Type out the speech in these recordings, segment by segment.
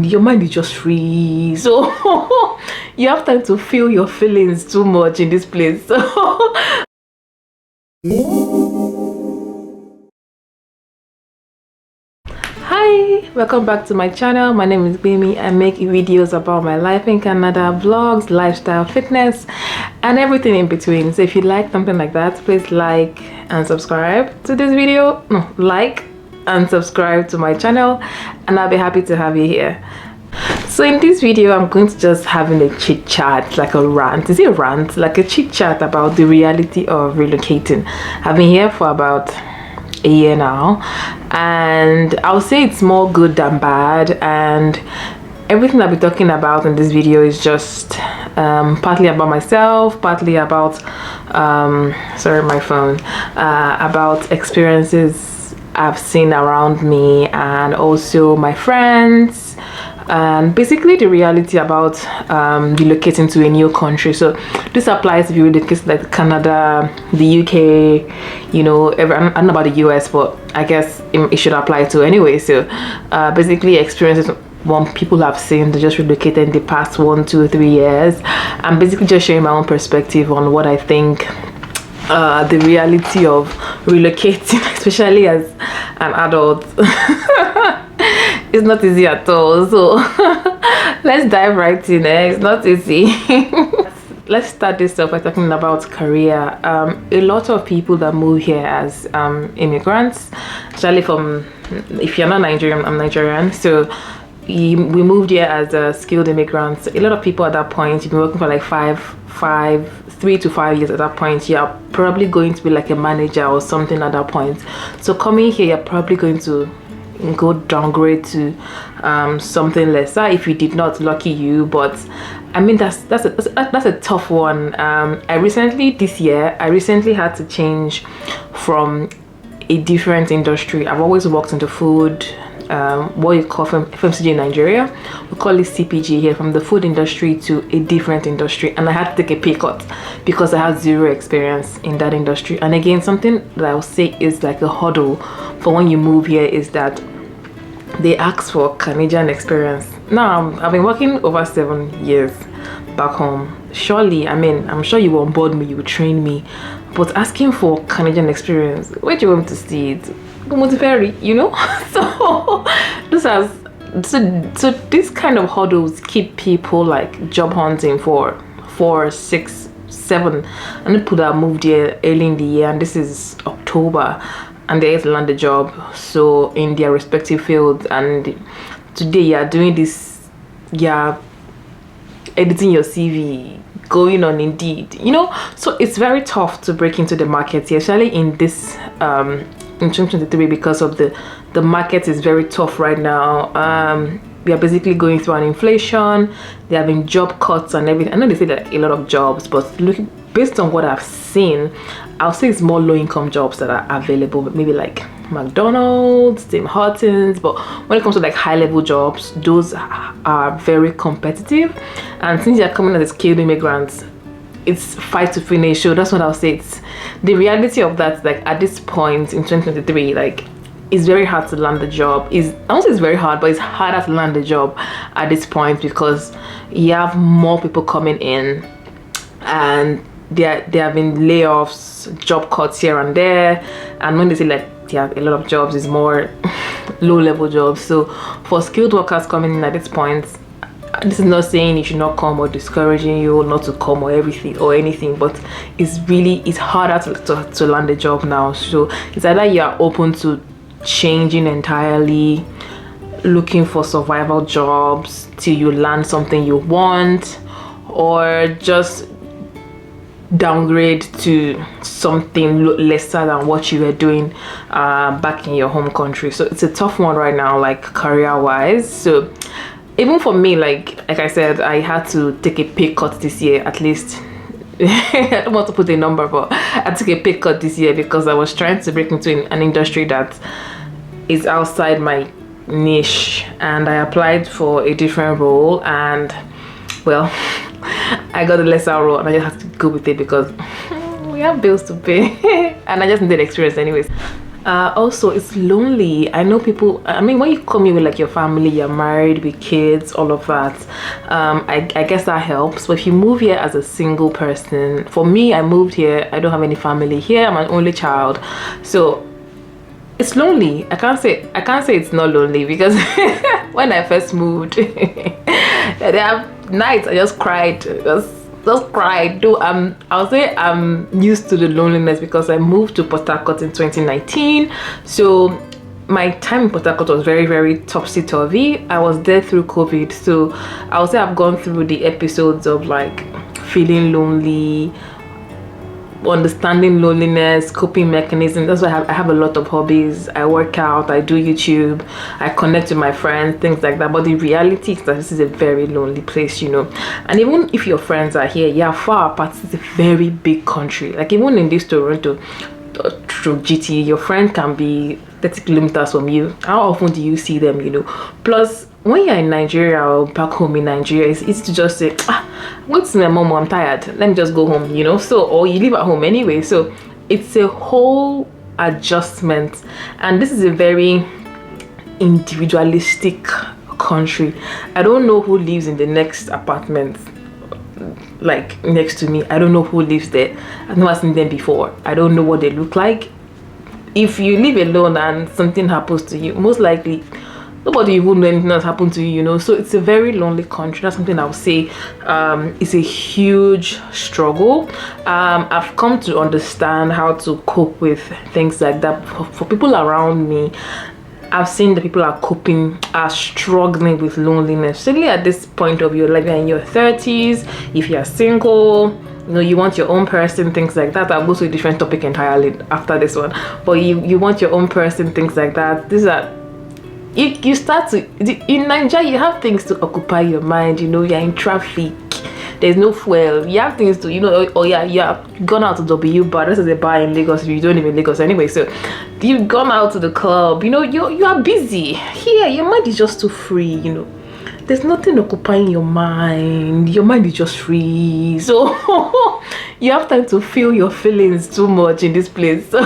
your mind is just free, so you have time to feel your feelings too much in this place. So hi, welcome back to my channel. My name is Gbemmy. I make videos about my life in Canada, vlogs, lifestyle, fitness, and everything in between. So if you like something like that, please like and subscribe to this video. No, like and subscribe to my channel, and I'll be happy to have you here. So in this video, I'm going to just having a chit chat, like a rant. Is it a rant? Like a chit chat about the reality of relocating. I've been here for about a year now, and I'll say it's more good than bad, and everything I'll be talking about in this video is just partly about myself, partly about sorry, my phone, about experiences I've seen around me, and also my friends, and basically the reality about relocating to a new country. So this applies if you relocate like Canada, the UK, you know, I don't know about the US, but I guess it should apply to anyway. So basically experiences people have seen to just relocated in the past 1, 2, 3 years. I'm basically just sharing my own perspective on what I think the reality of relocating, especially as an adult. It's not easy at all, so let's dive right in. It's not easy. Let's start this off by talking about career. A lot of people that move here as immigrants, especially from, if you're not Nigerian, I'm Nigerian, so we moved here as skilled immigrants. A lot of people at that point, you've been working for like 3 to 5 years. At that point, you're probably going to be like a manager or something at that point. So coming here, you're probably going to go downgrade to something lesser. If you did not, lucky you. But I mean, that's a tough one. This year I recently had to change from a different industry. I've always worked into food, what you call FMCG in Nigeria, we call it CPG here, from the food industry to a different industry, and I had to take a pay cut because I had zero experience in that industry. And again, something that I'll say is like a hurdle for when you move here is that they ask for Canadian experience. Now I've been working over 7 years back home. Surely, I mean, I'm sure you will onboard me, you will train me, but asking for Canadian experience, where do you want me to see it? Very, you know. So this kind of hurdles keep people like job hunting for 4, 6, 7, and people that moved here early in the year, and this is October, and they have to land a job so in their respective fields. And today you're doing this, you're editing your CV, going on Indeed, you know. So it's very tough to break into the market here, especially in this in 2023, because of the market is very tough right now. We are basically going through an inflation. There have been job cuts and everything. I know they say that a lot of jobs, but looking based on what I've seen, I'll say it's more low-income jobs that are available, maybe like McDonald's, Tim Hortons. But when it comes to like high-level jobs, those are very competitive. And since you're coming as skilled immigrants, it's fight to finish. So that's what I'll say. It's the reality of that. Like at this point in 2023, like it's very hard to land a job. I won't say it's very hard, but it's harder to land a job at this point because you have more people coming in, and there have been layoffs, job cuts here and there. And when they say like they have a lot of jobs, it's more low-level jobs. So for skilled workers coming in at this point, this is not saying you should not come or discouraging you not to come or anything, but it's harder to land a job now. So it's either you are open to changing entirely, looking for survival jobs till you land something you want, or just downgrade to something lesser than what you were doing back in your home country. So it's a tough one right now, like career wise. So even for me, like I said, I had to take a pay cut this year, at least. I don't want to put a number, but I took a pay cut this year because I was trying to break into an industry that is outside my niche, and I applied for a different role, and well, I got a lesser role, and I just have to go with it because we have bills to pay and I just needed experience anyways. Also, it's lonely. I know people, I mean, when you come here with like your family, you're married with kids, all of that, I guess that helps. But if you move here as a single person, for me, I moved here, I don't have any family here, I'm an only child, so it's lonely. I can't say it's not lonely, because when I first moved, there have nights I just cried, just cried. Though I'll say I'm used to the loneliness because I moved to Port Harcourt in 2019. So my time in Port Harcourt was very, very topsy-turvy. I was there through COVID, so I'll say I've gone through the episodes of like feeling lonely, understanding loneliness, coping mechanisms. That's why I have a lot of hobbies. I work out, I do YouTube, I connect with my friends, things like that. But the reality is that this is a very lonely place, you know. And even if your friends are here, yeah, far apart, it's a very big country. Like even in this Toronto, through GT, your friend can be 30 kilometers from you. How often do you see them, you know? Plus, when you're in Nigeria or back home in Nigeria, it's easy to just say, I'm going to see my mom, I'm tired, let me just go home, you know. So, or you live at home anyway, so it's a whole adjustment. And this is a very individualistic country. I don't know who lives in the next apartment like next to me. I don't know who lives there. I've never seen them before. I don't know what they look like. If you live alone and something happens to you, most likely nobody will know anything that's happened to you, you know. So it's a very lonely country. That's something I would say is a huge struggle. I've come to understand how to cope with things like that. For people around me, I've seen that people are struggling with loneliness, certainly at this point of your life. You're in your 30s, if you're single, you know, you want your own person, things like that. I'll go to a different topic entirely after this one. But you want your own person, things like that. These are, you start to, in Nigeria, you have things to occupy your mind, you know. You're in traffic, there's no fuel, you have things to, you know. Oh yeah, you have gone out to W bar. This is a bar in Lagos. You don't live in Lagos anyway, so you've gone out to the club, you know. You are busy. Here your mind is just too free, you know. There's nothing occupying your mind is just free, so you have time to feel your feelings too much in this place. So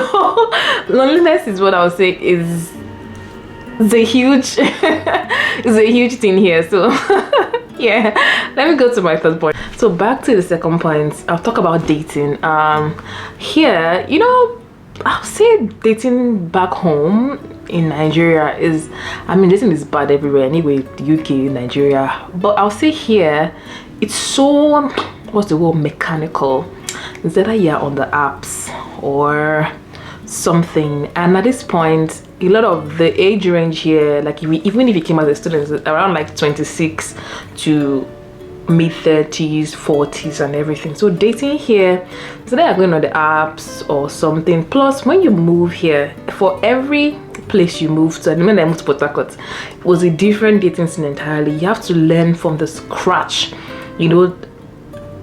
loneliness is what I would say is a huge is a huge thing here. So yeah, let me go to my third point. So back to the second point, I'll talk about dating. Here, you know, I'll say dating back home in Nigeria is, I mean, dating is bad everywhere anyway, the UK, Nigeria, but I'll say here it's so, what's the word, mechanical. It's either you're on the apps or something. And at this point, a lot of the age range here, like even if you came as a student, around like 26 to mid 30s, 40s and everything. So dating here, so they are going on the apps or something. Plus when you move here, for every place you move to, and when I moved to Port Harcourt, it was a different dating scene entirely. You have to learn from the scratch, you know,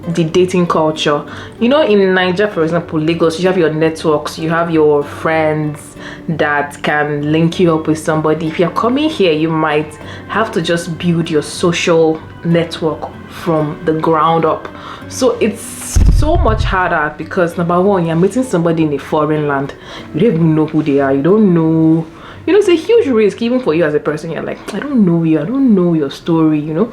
the dating culture. You know, in Nigeria, for example, Lagos, you have your networks, you have your friends that can link you up with somebody. If you're coming here, you might have to just build your social network from the ground up. So it's so much harder because, number one, you're meeting somebody in a foreign land. You don't even know who they are. You don't know, you know, it's a huge risk even for you as a person. You're like, I don't know you, I don't know your story, you know.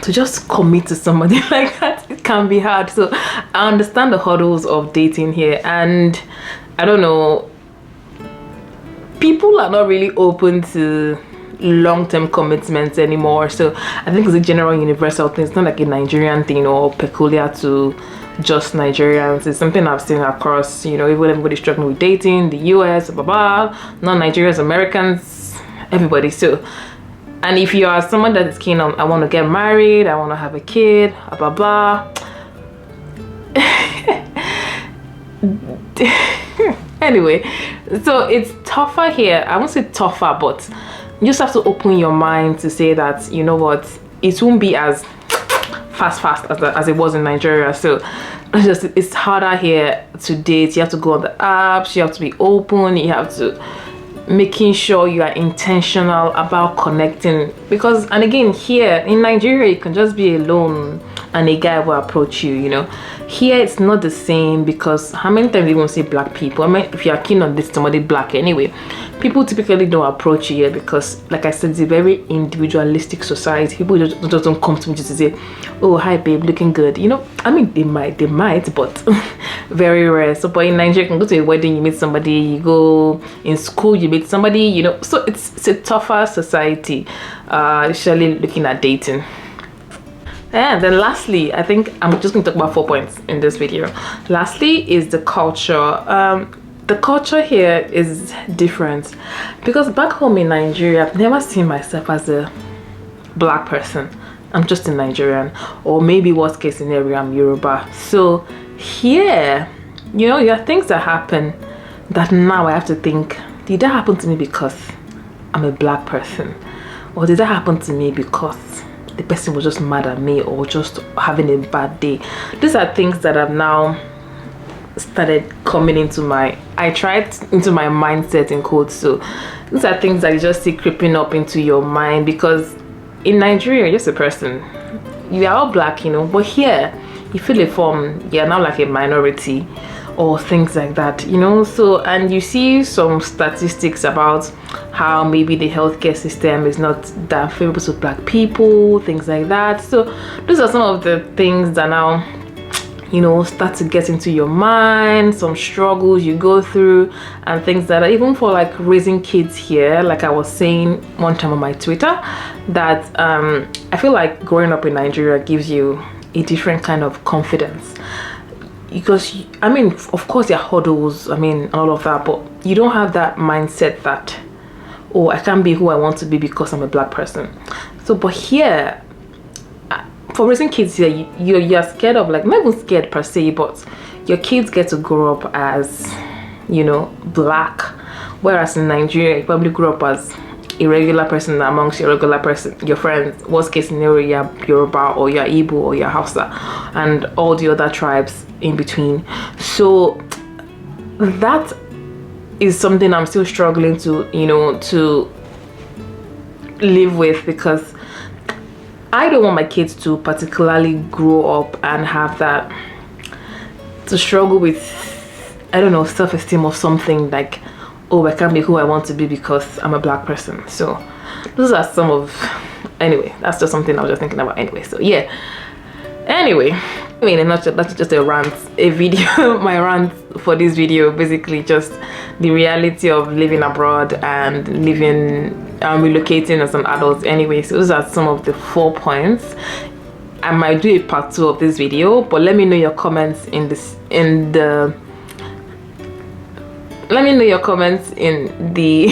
To just commit to somebody like that, it can be hard. So I understand the hurdles of dating here, and I don't know, people are not really open to long-term commitments anymore. So I think it's a general universal thing. It's not like a Nigerian thing or peculiar to just Nigerians. It's something I've seen across, you know, even everybody struggling with dating, the US, blah blah, non-Nigerians, Americans, everybody. So, and if you are someone that is keen on, I want to get married, I want to have a kid, blah blah. Anyway, so it's tougher here. I won't say tougher, but you just have to open your mind to say that, you know what, it won't be as fast as it was in Nigeria. So it's harder here to date. You have to go on the apps, you have to be open, you have to making sure you are intentional about connecting, because, and again, here in Nigeria you can just be alone and a guy will approach you, you know. Here it's not the same, because how many times do you want to see black people? I mean, if you are keen on this somebody black anyway, people typically don't approach you here, because like I said, it's a very individualistic society. People just don't come to me just to say, oh hi babe, looking good, you know. I mean, they might, but very rare. So but in Nigeria, you can go to a wedding, you meet somebody, you go in school, you meet somebody, you know. So it's a tougher society, especially looking at dating. And then lastly, I think I'm just going to talk about 4 points in this video. Lastly is the culture. The culture here is different, because back home in Nigeria, I've never seen myself as a black person. I'm just a Nigerian, or maybe worst case scenario, I'm Yoruba. So here, you know, there are things that happen that now I have to think, did that happen to me because I'm a black person? Or did that happen to me because the person was just mad at me, or just having a bad day? These are things that I've now started coming into my mindset in quotes. So these are things that you just see creeping up into your mind, because in Nigeria you're just a person, you are all black, you know, but here you feel a form, you're now like a minority or things like that, you know. So, and you see some statistics about how maybe the healthcare system is not that favorable to black people, things like that. So those are some of the things that now, you know, start to get into your mind, some struggles you go through, and things that are even for like raising kids here. Like I was saying one time on my Twitter, that I feel like growing up in Nigeria gives you a different kind of confidence, because I mean, of course there are hurdles, I mean, and all of that, but you don't have that mindset that, oh, I can't be who I want to be because I'm a black person. So but here, for raising kids here, you're scared of, like, not even scared per se, but your kids get to grow up as, you know, black, whereas in Nigeria you probably grew up as a regular person amongst your regular person, your friends. Worst case scenario, you're Yoruba, or you're Igbo, or you're Hausa, and all the other tribes in between. So that is something I'm still struggling to, you know, to live with, because I don't want my kids to particularly grow up and have that, to struggle with, I don't know, self-esteem or something like, oh, I can't be who I want to be because I'm a black person. So those are some of, anyway, that's just something I was just thinking about anyway. So yeah, anyway, I mean, that's just a rant, a video. My rant for this video, basically just the reality of living abroad and relocating as an adult anyway. So those are some of the 4 points. I might do a part 2 of this video, but let me know your comments let me know your comments in the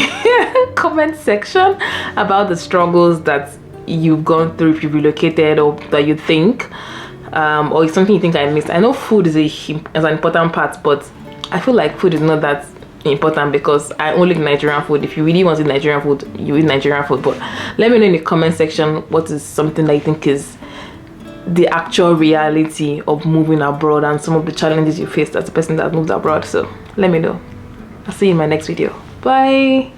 comment section about the struggles that you've gone through if you relocated, or that you think, or it's something you think I missed. I know food is an important part, but I feel like food is not that important, because I only eat Nigerian food. If you really want to eat Nigerian food, you eat Nigerian food. But let me know in the comment section what is something that you think is the actual reality of moving abroad, and some of the challenges you faced as a person that moved abroad. So let me know. I'll see you in my next video. Bye.